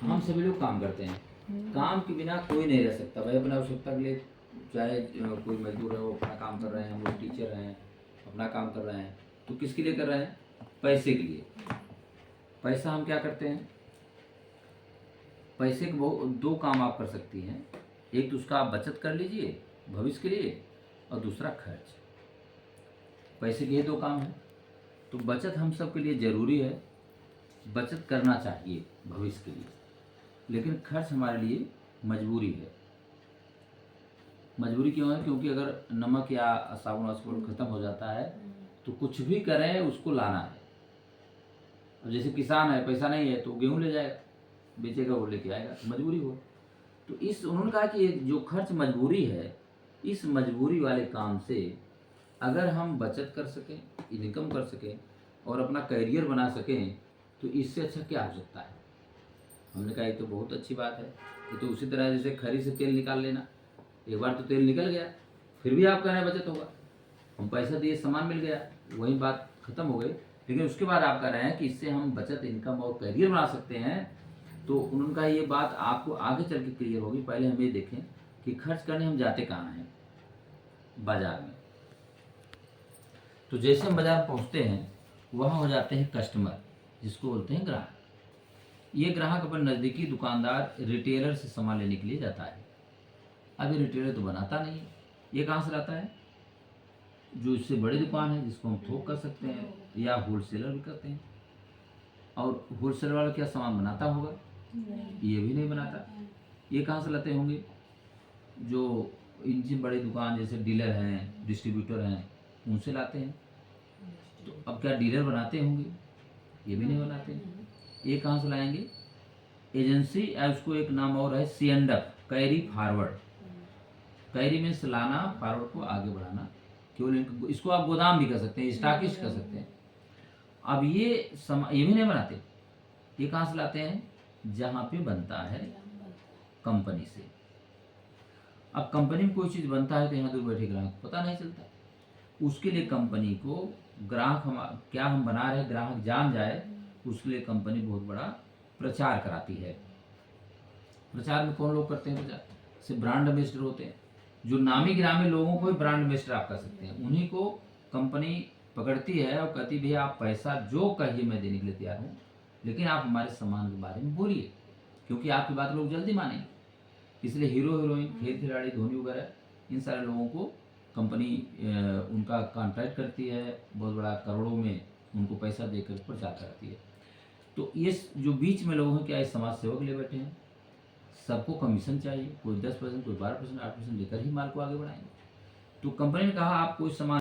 हम सभी लोग काम करते हैं। काम के बिना कोई नहीं रह सकता भाई। अपने आवश्यकता के लिए चाहे कोई मजदूर है वो अपना काम कर रहे हैं, हम लोग टीचर हैं अपना काम कर रहे हैं, तो किसके लिए कर रहे हैं? पैसे के लिए। पैसा हम क्या करते हैं? पैसे के बहुत दो काम आप कर सकती हैं। एक तो उसका आप बचत कर लीजिए भविष्य के लिए, और दूसरा खर्च। पैसे के ये दो काम हैं। तो बचत हम सब के लिए ज़रूरी है, बचत करना चाहिए भविष्य के लिए, लेकिन खर्च हमारे लिए मजबूरी है। मजबूरी क्यों है? क्योंकि अगर नमक या साबुन वाबुन खत्म हो जाता है तो कुछ भी करें उसको लाना है। अब जैसे किसान है, पैसा नहीं है तो गेहूँ ले जाएगा, बेचेगा, वो लेके आएगा, तो मजबूरी हो। तो इस उन्होंने कहा कि जो खर्च मजबूरी है, इस मजबूरी वाले काम से अगर हम बचत कर सकें, इनकम कर सकें और अपना करियर बना सकें, तो इससे अच्छा क्या हो सकता है? हमने कहा ये तो बहुत अच्छी बात है। ये तो उसी तरह जैसे खरी से तेल निकाल लेना। एक बार तो तेल निकल गया, फिर भी आप कह रहे हैं बचत होगा। हम पैसा दिए, सामान मिल गया, वही बात खत्म हो गई। लेकिन उसके बाद आप कह रहे हैं कि इससे हम बचत, इनकम और करियर बना सकते हैं। तो उनका ये बात आपको आगे चल के क्लियर होगी। पहले हम ये देखें कि खर्च करने हम जाते कहाँ हैं? बाजार में। तो जैसे हम बाजार पहुँचते हैं वहाँ हो जाते हैं कस्टमर, जिसको बोलते हैं ग्राहक। ये ग्राहक अपन नज़दीकी दुकानदार रिटेलर से सामान लेने के लिए जाता है। अब ये रिटेलर तो बनाता नहीं है, ये कहाँ से लाता है? जो इससे बड़ी दुकान है जिसको हम थोक कर सकते हैं या होलसेलर भी करते हैं। और होलसेलर वाला क्या सामान बनाता होगा? ये भी नहीं बनाता। ये कहाँ से लाते होंगे? जो इनसे बड़ी दुकान जैसे डीलर हैं, डिस्ट्रीब्यूटर हैं, उनसे लाते हैं। तो अब क्या डीलर बनाते होंगे? ये भी नहीं बनाते। ये कहाँ से लाएंगे? एजेंसी, या उसको एक नाम और है C&F, carry forward. Carry means लाना, फॉरवर्ड को आगे बढ़ाना। केवल इसको आप गोदाम भी कर सकते हैं, स्टॉकिस्ट कर सकते हैं। अब ये भी नहीं बनाते। ये कहाँ से लाते हैं? जहाँ पे बनता है कंपनी से। अब कंपनी में कोई चीज़ बनता है तो यहाँ दूर बैठे ग्राहक को पता नहीं चलता। उसके लिए कंपनी को ग्राहक, हम क्या हम बना रहे ग्राहक जान जाए, उसके लिए कंपनी बहुत बड़ा प्रचार कराती है। प्रचार में कौन लोग करते हैं प्रचार? सिर्फ ब्रांड एम्बेसडर होते हैं। जो नामी गिरामी लोगों को ही ब्रांड एम्बेसडर आप कर सकते हैं। उन्हीं को कंपनी पकड़ती है और कहती भैया आप पैसा जो कहिए मैं देने के लिए तैयार हूँ, लेकिन आप हमारे सामान के बारे में बोलिए, क्योंकि आपकी बात लोग जल्दी मानेंगे। इसलिए हीरो हीरोइन, खेल खिलाड़ी, धोनी वगैरह, इन सारे लोगों को कंपनी उनका कॉन्ट्रैक्ट करती है, बहुत बड़ा करोड़ों में उनको पैसा देकर प्रचार कराती है। तो ये जो बीच में लोग हैं, क्या इस समाज सेवक ले बैठे हैं? सबको कमीशन चाहिए, कोई 10%, कोई 12%, 8% लेकर ही माल को आगे बढ़ाएंगे। तो कंपनी ने कहा आप कोई सामान